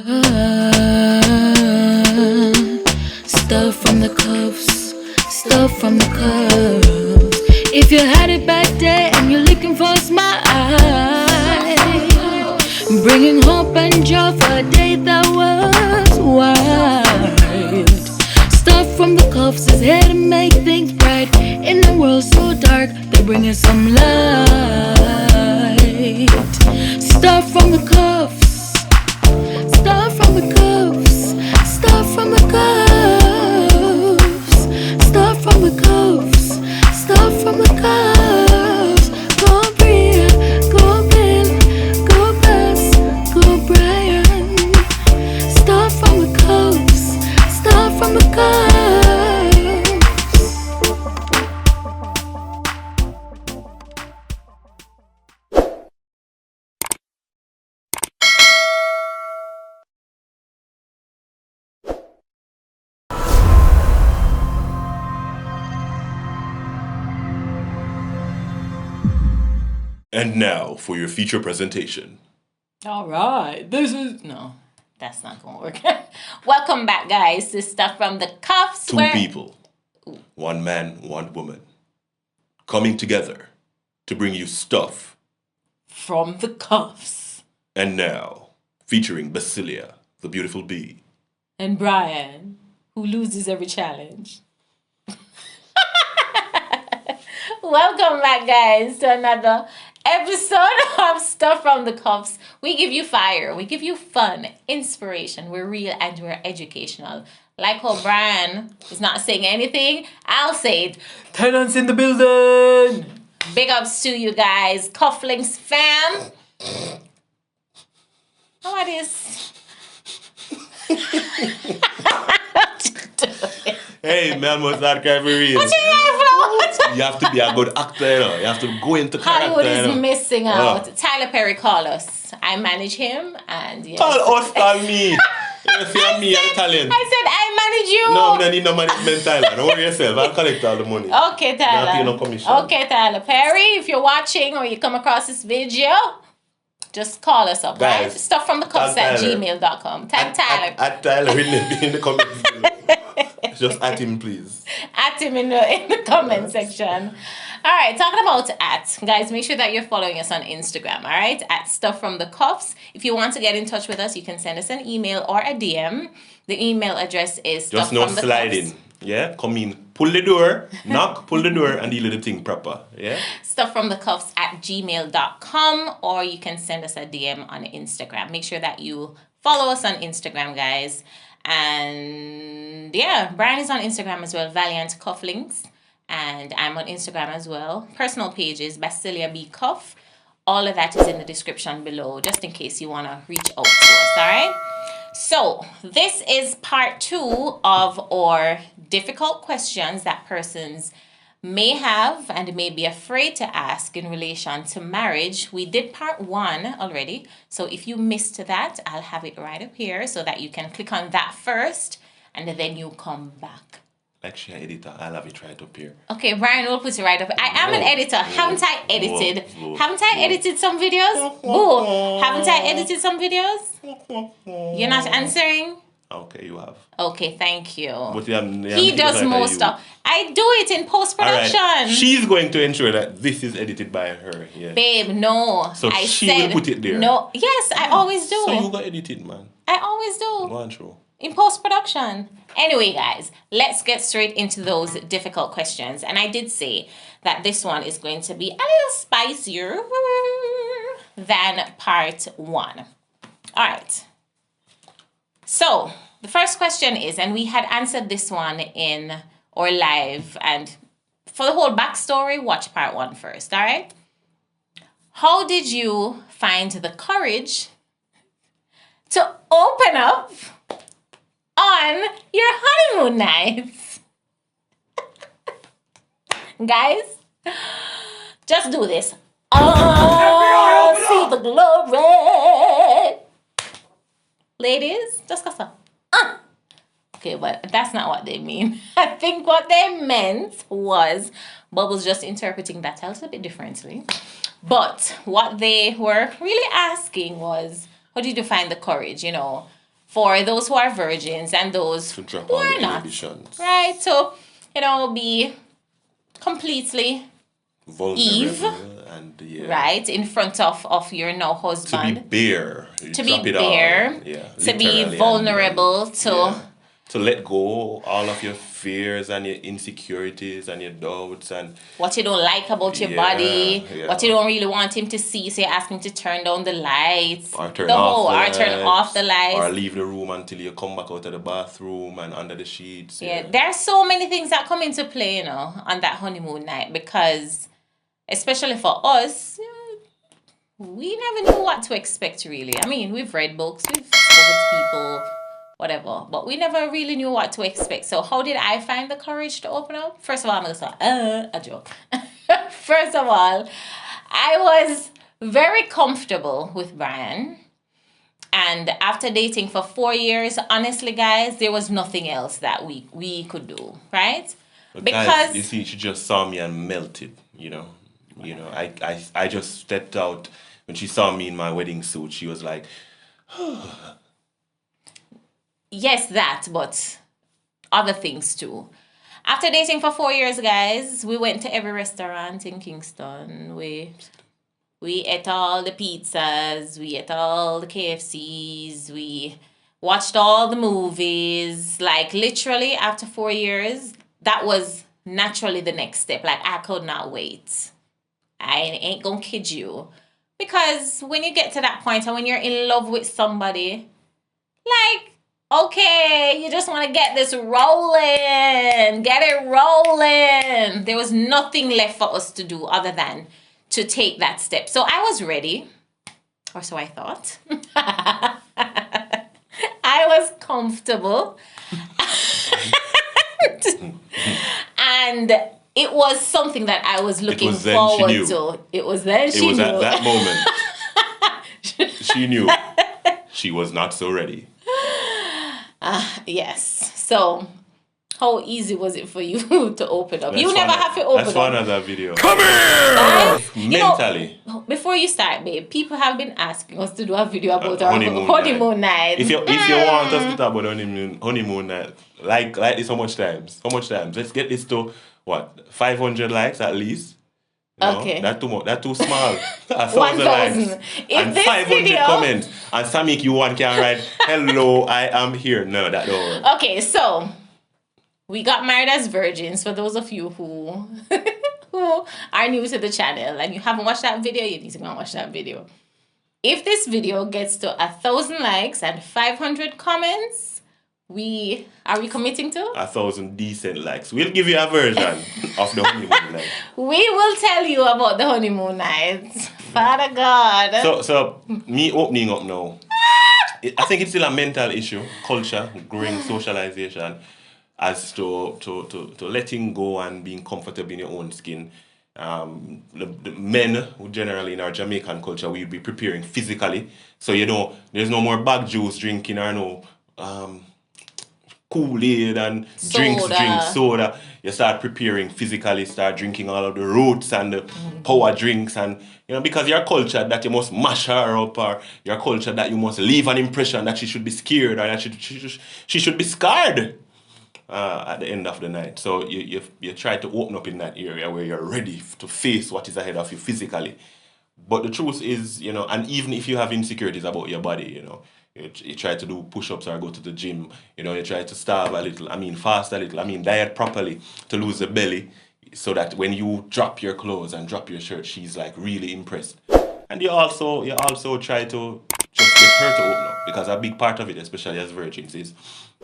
Stuff from the cuffs, stuff from the cuffs. If you had it back there and you're looking for a smile, bringing hope and joy for a day that was wild. Stuff from the cuffs is here to make things bright. In a world so dark, they're bringing some light. Stuff from the cuffs, stuff from the cuffs, stuff from the cuffs, stuff from the cuffs, stuff from the cuffs. Go Bria, go Bill, go Bess, go Brian. Stuff from the cuffs, stuff from the cuffs. And now for your feature presentation. All right, no, that's not gonna work. Welcome back, guys, to Stuff from the Cuffs. Two people, one man, one woman, coming together to bring you stuff from the cuffs. And now, featuring Basilia, the beautiful bee. And Brian, who loses every challenge. Welcome back, guys, to another episode of Stuff from the Cuffs. We give you fire, we give you fun, inspiration. We're real and we're educational. Like how Brian is not saying anything, I'll say it. Tenants in the building. Big ups to you guys, Cufflinks fam. How are this? Hey, man, what's that guy for real? What You have to be a good actor, you know. You have to go into character. Hollywood is missing out. Oh. Tyler Perry called us. I manage him, and yes. Call us, call me. You see me, I'm Italian. I said I manage you. No, I don't need no management, Tyler. Don't worry yourself. I'll collect all the money. Okay, Tyler. Pay no commission. Okay, Tyler Perry. If you're watching or you come across this video, just call us up, guys, right? Stuff from the cuffs at gmail.com. Tag Tyler. At Tyler in the comments below. Just at him, please. At him in the comment section. All right, talking about at, guys, make sure that you're following us on Instagram, all right? At Stuff from the Cuffs. If you want to get in touch with us, you can send us an email or a DM. The email address is just no sliding. Yeah, come in, pull the door, knock, pull the door, and deal with the thing proper. Yeah. Stuffromthecuffs at gmail.com, or you can send us a DM on Instagram. Make sure that you follow us on Instagram, guys. And yeah, Brian is on Instagram as well, Valiant Cufflinks. And I'm on Instagram as well. Personal pages, Basilia B Cuff. All of that is in the description below, just in case you want to reach out to us, all right? So this is part 2 of our difficult questions that persons may have and may be afraid to ask in relation to marriage. We did part 1 already. So if you missed that, I'll have it right up here so that you can click on that first and then you come back. Actually, editor, I'll have it right up here. Okay, Brian will put it right up. I am an editor. Haven't I edited? Haven't I edited some videos? Boo! Haven't I edited some videos? You're not answering? Okay, you have. Okay, thank you. But he does most stuff. I do it in post-production. Right. She's going to ensure that this is edited by her. Yeah. Babe, no. So she will put it there. No. Yes, I always do. So you got edited, man. I always do. Go on through. In post-production. Anyway, guys, let's get straight into those difficult questions. And I did say that this one is going to be a little spicier than part 1. All right. So the first question is, and we had answered this one in our live, and for the whole backstory, watch part 1 first, all right? How did you find the courage to open up on your honeymoon night? Guys, just do this. Oh, see the glory. Ladies, just go so. Okay, but that's not what they mean. I think what they meant was, Bubbles just interpreting that a little bit differently. But what they were really asking was, how did you find the courage, you know, for those who are virgins and those To drop who all the are not. inhibitions. Right? To, be completely Vulnerable and right, in front of your now to be husband. bare. You To drop be it bare, all. Yeah. to be Literally vulnerable, and, to yeah. To let go all of your fears and your insecurities and your doubts and what you don't like about your body, yeah. what you don't really want him to see, so you ask him to turn down the lights, or turn the off whole, the or turn off the lights, or lights. leave the room until you come back out of the bathroom and under the sheets. Yeah, there are so many things that come into play, on that honeymoon night, because especially for us, we never knew what to expect, really. I mean, we've read books, we've spoken to people, whatever, but we never really knew what to expect. So how did I find the courage to open up? First of all, I'm going to say, a joke. First of all, I was very comfortable with Brian. And after dating for 4 years, honestly, guys, there was nothing else that we could do, right? But Because guys, you see, she just saw me and melted. I just stepped out when she saw me in my wedding suit. She was like, yes, that, but other things too. After dating for 4 years, guys, we went to every restaurant in Kingston. We ate all the pizzas, we ate all the KFCs, we watched all the movies. Like, literally, after 4 years, that was naturally the next step. Like, I could not wait. I ain't gonna kid you. Because when you get to that point and when you're in love with somebody, like, okay, you just want to get this rolling, get it rolling. There was nothing left for us to do other than to take that step. So I was ready, or so I thought. I was comfortable. And it was something that I was looking forward to. It was then she knew. It was at that moment. She knew she was not so ready. Yes. So, how easy was it for you to open up? You never have to open up. That's for another video. Come here! Mentally. Before you start, babe, people have been asking us to do a video about our honeymoon night. If you want us to talk about honeymoon night, like this how much times? Let's get this to, 500 likes at least? Okay. That's too much. That's too small. 1,000 likes. And 500 video... comments. And Samik, you can write, hello, I am here. No, that don't work. Okay, so we got married as virgins. For those of you who are new to the channel and you haven't watched that video, you need to go and watch that video. If this video gets to 1,000 likes and 500 comments, are we committing to 1,000 decent likes. We'll give you a version of the honeymoon night. We will tell you about the honeymoon night. Father God. So me opening up now. I think it's still a mental issue, culture, growing socialization, as to letting go and being comfortable in your own skin. The men who generally in our Jamaican culture, we'll be preparing physically. So there's no more bag juice drinking or no Kool-Aid and soda. You start preparing physically, start drinking all of the roots and the power drinks, and because your culture that you must mash her up, or your culture that you must leave an impression that she should be scared, or that she should be scarred at the end of the night. So you try to open up in that area where you're ready to face what is ahead of you physically. But the truth is, and even if you have insecurities about your body, you try to do push-ups or go to the gym, you try to starve a little, fast a little, diet properly to lose the belly, so that when you drop your clothes and drop your shirt, she's like really impressed. And you also try to just get her to open up, because a big part of it, especially as virgins, is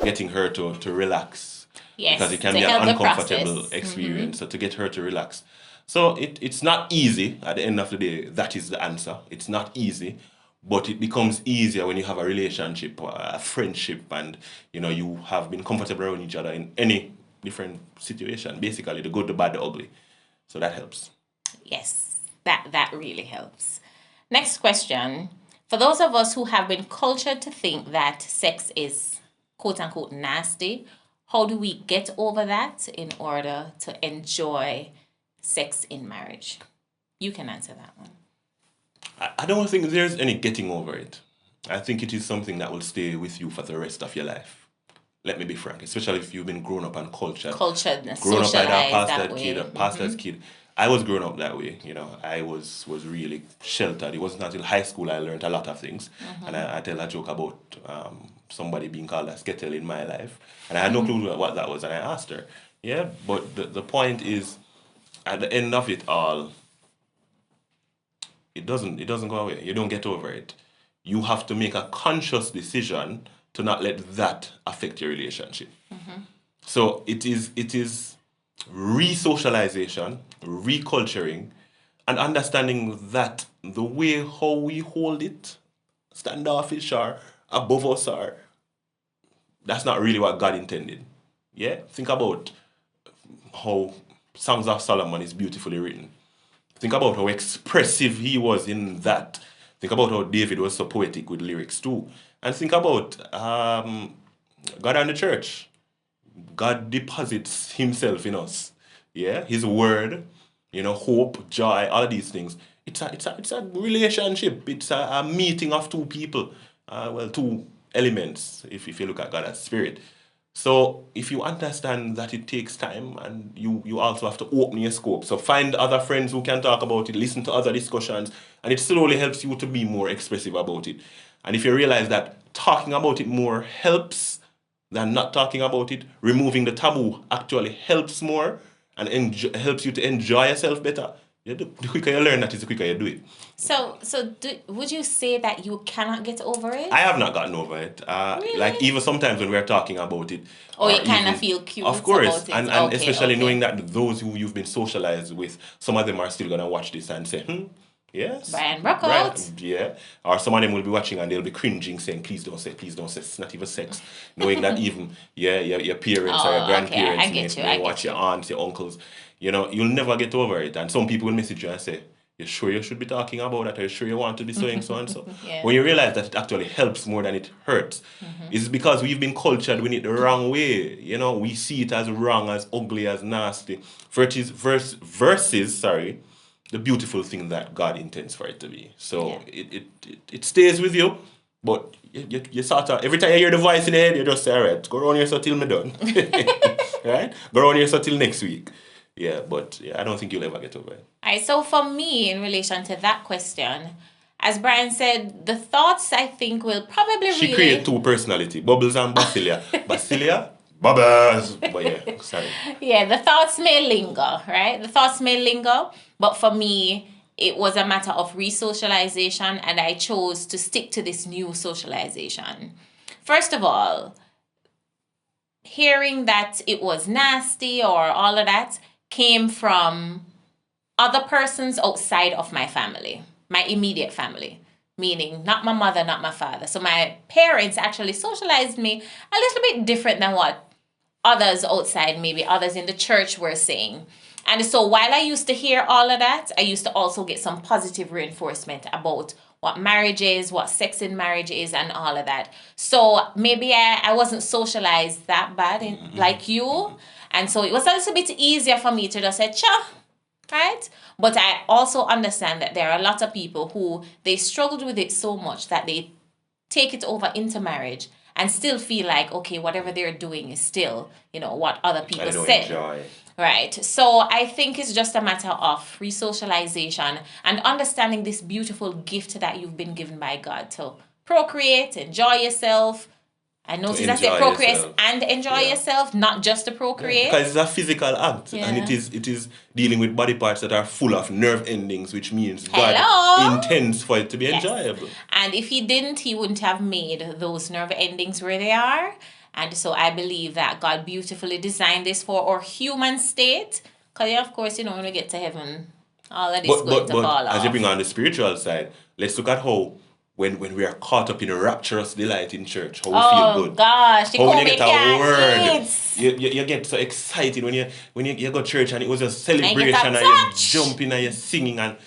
getting her to relax. Yes, because it can be an uncomfortable experience. So to get her to relax. So it's not easy. At the end of the day, that is the answer. It's not easy. But it becomes easier when you have a relationship, a friendship, and you have been comfortable around each other in any different situation. Basically, the good, the bad, the ugly. So that helps. Yes, that really helps. Next question. For those of us who have been cultured to think that sex is quote unquote nasty, how do we get over that in order to enjoy sex in marriage? You can answer that one. I don't think there's any getting over it. I think it is something that will stay with you for the rest of your life. Let me be frank, especially if you've been grown up and cultured. Grown up by that pastor's kid, a pastor's kid. I was grown up that way, you know. I was really sheltered. It wasn't until high school I learned a lot of things. And I tell a joke about somebody being called a skettle in my life. And I had no clue what that was. And I asked her, yeah, but the point is, at the end of it all, it doesn't go away. You don't get over it. You have to make a conscious decision to not let that affect your relationship. So it is re-socialization, reculturing, and understanding that the way how we hold it, standoffish or above us, or that's not really what God intended. Yeah? Think about how Songs of Solomon is beautifully written. Think about how expressive he was in that. Think about how David was so poetic with lyrics too. And think about God and the church. God deposits himself in us. Yeah, his word, you know, hope, joy, all of these things. It's a relationship. It's a meeting of two people. Two elements, if you look at God as spirit. So if you understand that it takes time, and you also have to open your scope. So find other friends who can talk about it, listen to other discussions, and it slowly helps you to be more expressive about it. And if you realize that talking about it more helps than not talking about it, removing the taboo actually helps more and helps you to enjoy yourself better. The quicker you learn that is the quicker you do it. So would you say that you cannot get over it? I have not gotten over it. Really? Like even sometimes when we're talking about it. Or you kind of feel cute of course, about it. And especially knowing that those who you've been socialized with, some of them are still going to watch this and say, yes. Brian Brookout. Yeah. Or some of them will be watching and they'll be cringing, saying, please don't say. It's not even sex. Knowing that even, your parents or your grandparents may watch your aunts, your uncles. You know, you'll never get over it. And some people will message you and say, you sure you should be talking about that? Are you sure you want to be saying so and so? Yeah. When you realize that it actually helps more than it hurts, it's because we've been cultured with it the wrong way. You know, we see it as wrong, as ugly, as nasty. Versus the beautiful thing that God intends for it to be. So it stays with you, but you sort of, every time you hear the voice in your head, you just say, all right, go around here so till me done. Right? Go around here so till next week. Yeah, but I don't think you'll ever get over it. All right, so for me, in relation to that question, as Brian said, the thoughts I think will probably She created two personality, Bubbles and Basilia. Basilia, Bubbles. But yeah, sorry. Yeah, the thoughts may linger, right? The thoughts may linger, but for me, it was a matter of re-socialization, and I chose to stick to this new socialization. First of all, hearing that it was nasty or all of that came from other persons outside of my family, my immediate family, meaning not my mother, not my father. So my parents actually socialized me a little bit different than what others outside, maybe others in the church, were saying. And so while I used to hear all of that, I used to also get some positive reinforcement about what marriage is, what sex in marriage is, and all of that. So maybe I wasn't socialized that bad like you. And so it was a little bit easier for me to just say, cha, right? But I also understand that there are a lot of people who they struggled with it so much that they take it over into marriage and still feel like, okay, whatever they're doing is still, what other people say. Enjoy. Right. So I think it's just a matter of re-socialization and understanding this beautiful gift that you've been given by God to procreate, enjoy yourself. I notice I say procreate and enjoy yourself, not just to procreate. Because it's a physical act, and it is dealing with body parts that are full of nerve endings, which means God intends for it to be enjoyable. And if He didn't, He wouldn't have made those nerve endings where they are. And so I believe that God beautifully designed this for our human state. Because, of course, when we get to heaven, all of this is going to fall off. As you bring on the spiritual side, let's look at how when we are caught up in a rapturous delight in church, how we feel good. Oh gosh, how when you get a word, you get so excited when you go to church and it was a celebration and you're jumping and you're singing and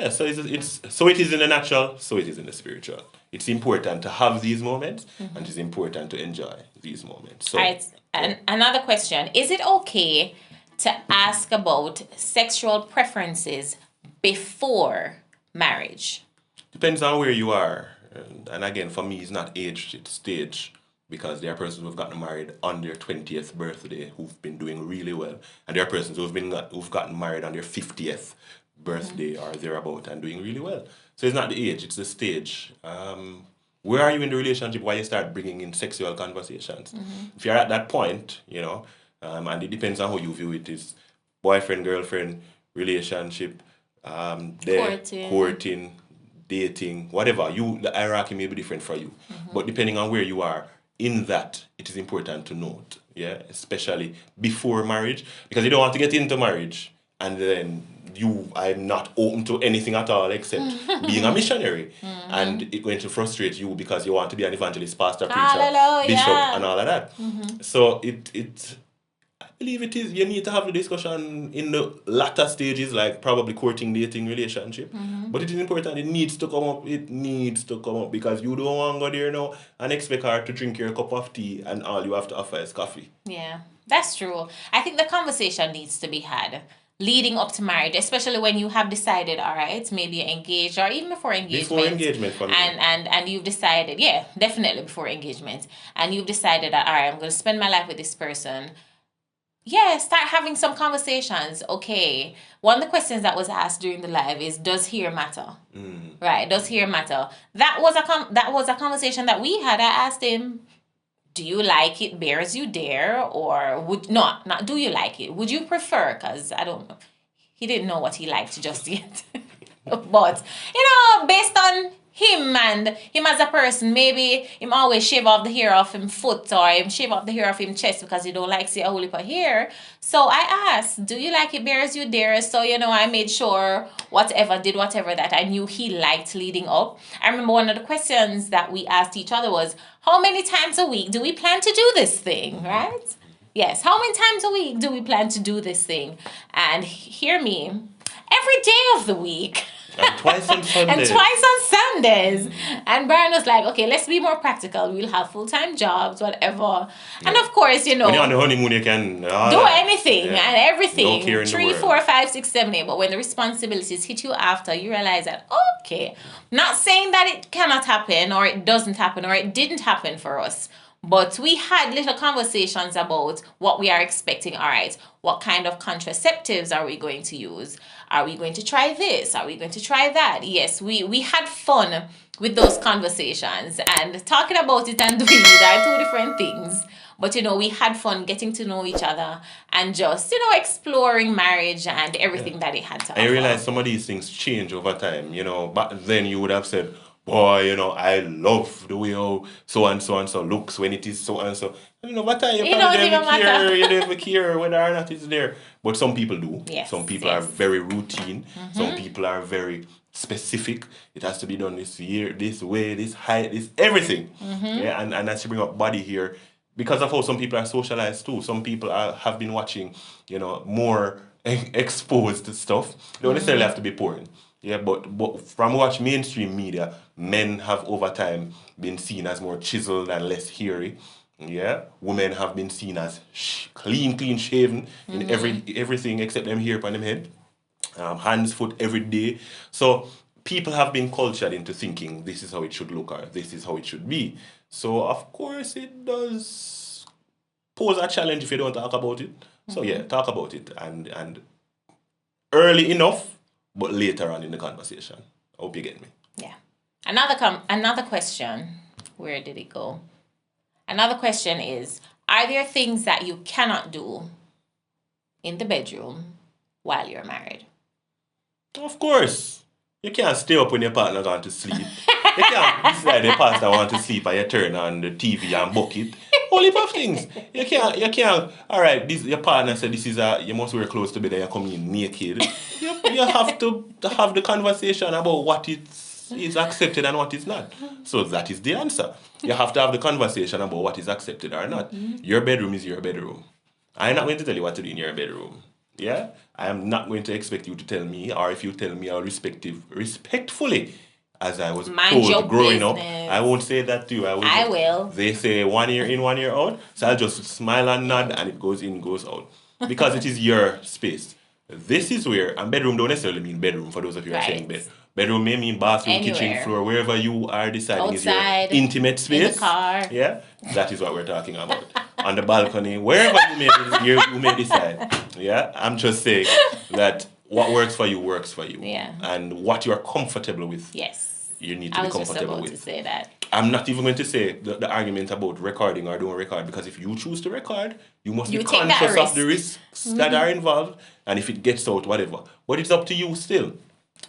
so it is in the natural, so it is in the spiritual. It's important to have these moments and it's important to enjoy these moments. So, all right, and another question: is it okay to ask about sexual preferences before marriage? Depends on where you are. And again, for me, it's not age, it's stage. Because there are persons who've gotten married on their 20th birthday who've been doing really well. And there are persons who've gotten married on their 50th birthday or thereabout and doing really well. So it's not the age, it's the stage. Where are you in the relationship while you start bringing in sexual conversations? If you're at that point, and it depends on how you view it, is boyfriend, girlfriend, relationship, courting, dating, whatever. The hierarchy may be different for you. But depending on where you are in that, it is important to note, especially before marriage, because you don't want to get into marriage and then I'm not open to anything at all except being a missionary, and it's going to frustrate you because you want to be an evangelist, pastor, preacher, bishop, and all of that. So I believe it is. You need to have the discussion in the latter stages, like probably courting, dating, relationship. But it is important. It needs to come up. It needs to come up because you don't want to go there now and expect her to drink your cup of tea and all you have to offer is coffee. Yeah, that's true. I think the conversation needs to be had leading up to marriage, especially when you have decided, all right, maybe you're engaged or even before engagement. Before engagement, for me. And you've decided, yeah, definitely before engagement. And you've decided that, all right, I'm going to spend my life with this person. Yeah, start having some conversations. Okay, one of the questions that was asked during the live is, does hair matter? Right, does hair matter? That was a conversation that we had. I asked him, do you like it bare as you dare, or would not do you like it? Would you prefer? Because I don't know, he didn't know what he liked just yet. But based on him and him as a person, maybe him always shave off the hair off him foot or him shave off the hair off him chest because he don't like see a whole heap of hair. So I asked, do you like it bare as you dare? So I made sure whatever that I knew he liked leading up. I remember one of the questions that we asked each other was, how many times a week do we plan to do this thing, right? Yes, how many times a week do we plan to do this thing? And hear me, every day of the week. And twice on Sundays. And Brian was like, okay, let's be more practical. We'll have full-time jobs, whatever. Yeah. And of course, when you're on the honeymoon, you can do anything and everything. No 3, 4, 5, 6, 7, 8. But when the responsibilities hit you after, you realize that, okay, not saying that it cannot happen or it doesn't happen or it didn't happen for us. But we had little conversations about what we are expecting. All right, what kind of contraceptives are we going to use? Are we going to try this? Are we going to try that? Yes, we had fun with those conversations. And talking about it and doing it are two different things. But, we had fun getting to know each other and just, exploring marriage and everything that it had to offer. I realize some of these things change over time. Back then you would have said, boy, I love the way how so and so looks when it is so and so. What time you probably don't even care whether or not it's there. But some people do. Yes, some people are very routine. Some people are very specific. It has to be done this year, this way, this height, this everything. Yeah, and as you bring up body here, because of how some people are socialized too. Some people have been watching, more exposed to stuff. They don't necessarily have to be porn. Yeah, but from watch mainstream media, men have over time been seen as more chiseled and less hairy. Yeah, women have been seen as clean shaven in everything except them hair upon them head, hands, foot every day. So people have been cultured into thinking this is how it should look or this is how it should be. So of course it does pose a challenge if you don't talk about it. So yeah, talk about it and early enough. But later on in the conversation. I hope you get me. Yeah. Another question. Where did it go? Another question is, are there things that you cannot do in the bedroom while you're married? Of course. You can't stay up when your partner gone to sleep. You can't decide the pastor want to sleep and you turn on the TV and book it. Whole heap of things. You can't. All right, your partner said this is you must wear clothes to bed and you come in naked. You have to have the conversation about what is accepted and what is not. So that is the answer. You have to have the conversation about what is accepted or not. Your bedroom is your bedroom. I'm not going to tell you what to do in your bedroom. Yeah? I am not going to expect you to tell me, or if you tell me, I'll respectfully, as I was told growing up. I won't say that to you. I will. They say 1 year in, 1 year out. So I'll just smile and nod and it goes in, goes out. Because it is your space. This is where, and bedroom don't necessarily mean bedroom for those of you who are saying bed. Bedroom may mean bathroom, kitchen, Anywhere. floor, wherever you are deciding Outside, is your intimate space. in the car. Yeah, that is what we're talking about. On the balcony, wherever you may decide. Yeah, I'm just saying that what works for you works for you. Yeah. And what you're comfortable with, Yes. you need to be comfortable with. To say that. I'm not even going to say the argument about recording or don't record, because if you choose to record, you must be conscious of the risks that are involved, and if it gets out, whatever. But it's up to you still.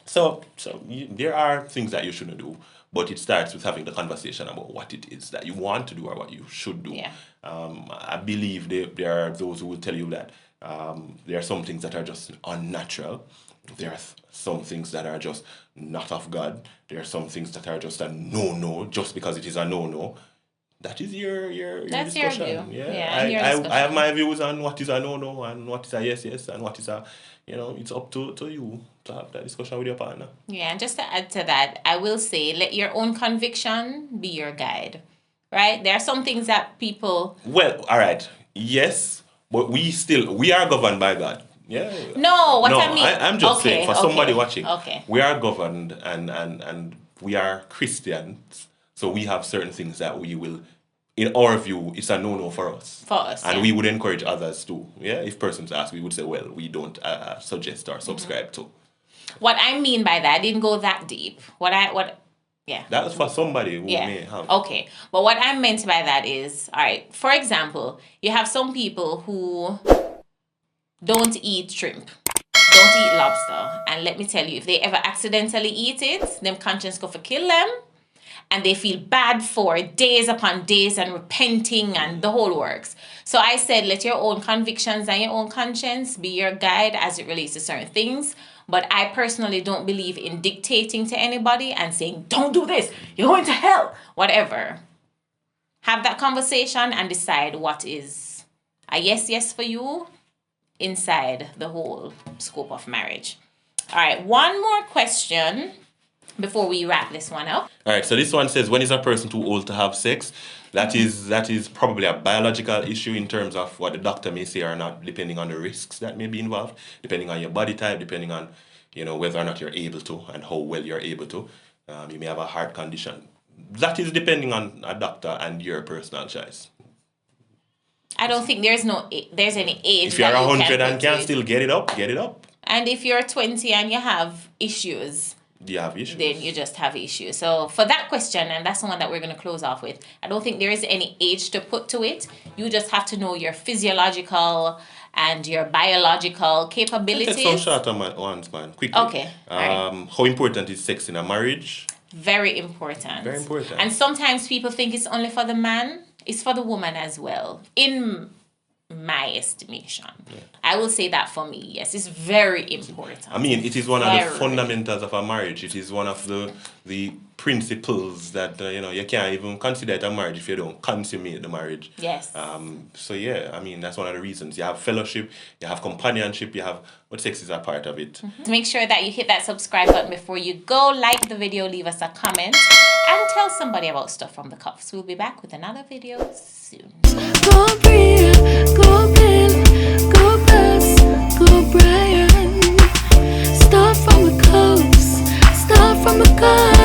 So there are things that you shouldn't do, but it starts with having the conversation about what it is that you want to do or what you should do. Yeah. I believe there are those who will tell you that there are some things that are just unnatural. There are some things that are just not of God. There are some things that are just a no-no, just because it is a no-no. That is your That's discussion. your view. Yeah, I have my views on what is a no-no and what is a yes, and what is a, it's up to you to have that discussion with your partner. Yeah, and just to add to that, I will say, let your own conviction be your guide, right? There are some things that people... Well, all right, yes, but we are governed by God. Yeah. No, I mean... I'm just saying, for somebody watching, okay, we are governed and we are Christians, so we have certain things that we will, in our view, it's a no-no for us. And we would encourage others to. Yeah, if persons ask, we would say, well, we don't suggest or subscribe to. What I mean by that, I didn't go that deep. Yeah. That was for somebody who may have. Okay. But what I meant by that is, all right, for example, you have some people who don't eat shrimp, don't eat lobster. And let me tell you, if they ever accidentally eat it, them conscience go for kill them. And they feel bad for days upon days and repenting and the whole works. So I said, let your own convictions and your own conscience be your guide as it relates to certain things. But I personally don't believe in dictating to anybody and saying, don't do this, you're going to hell, whatever. Have that conversation and decide what is a yes for you inside the whole scope of marriage. All right, one more question before we wrap this one up. All right, so this one says, when is a person too old to have sex? That is probably a biological issue in terms of what the doctor may say or not, depending on the risks that may be involved, depending on your body type, depending on whether or not you're able to and how well you're able to. You may have a heart condition. That is depending on a doctor and your personal choice. I don't think there's any age. If you're 100 and can still get it up, get it up. And if you're 20 and you have issues, you have issues. Then you just have issues. So for that question, and that's the one that we're going to close off with, I don't think there is any age to put to it. You just have to know your physiological and your biological capabilities. Take some shorter ones, man, quickly. Okay. Right. How important is sex in a marriage? Very important. Very important. And sometimes people think it's only for the man. It's for the woman as well. In my estimation. Yeah. I will say that for me, yes, it's very important. I mean, it is one of the fundamentals of a marriage. It is one of the principles that, you can't even consider it a marriage if you don't consummate the marriage. Yes. So, yeah, I mean, that's one of the reasons. You have fellowship, you have companionship, but sex is a part of it. Mm-hmm. Make sure that you hit that subscribe button before you go. Like the video, leave us a comment, and tell somebody about Stuff from the Cuffs. We'll be back with another video soon. Go Bria, go Bill, go Bess, go Brian. Stuff from the Cuffs, stuff from the Cuffs.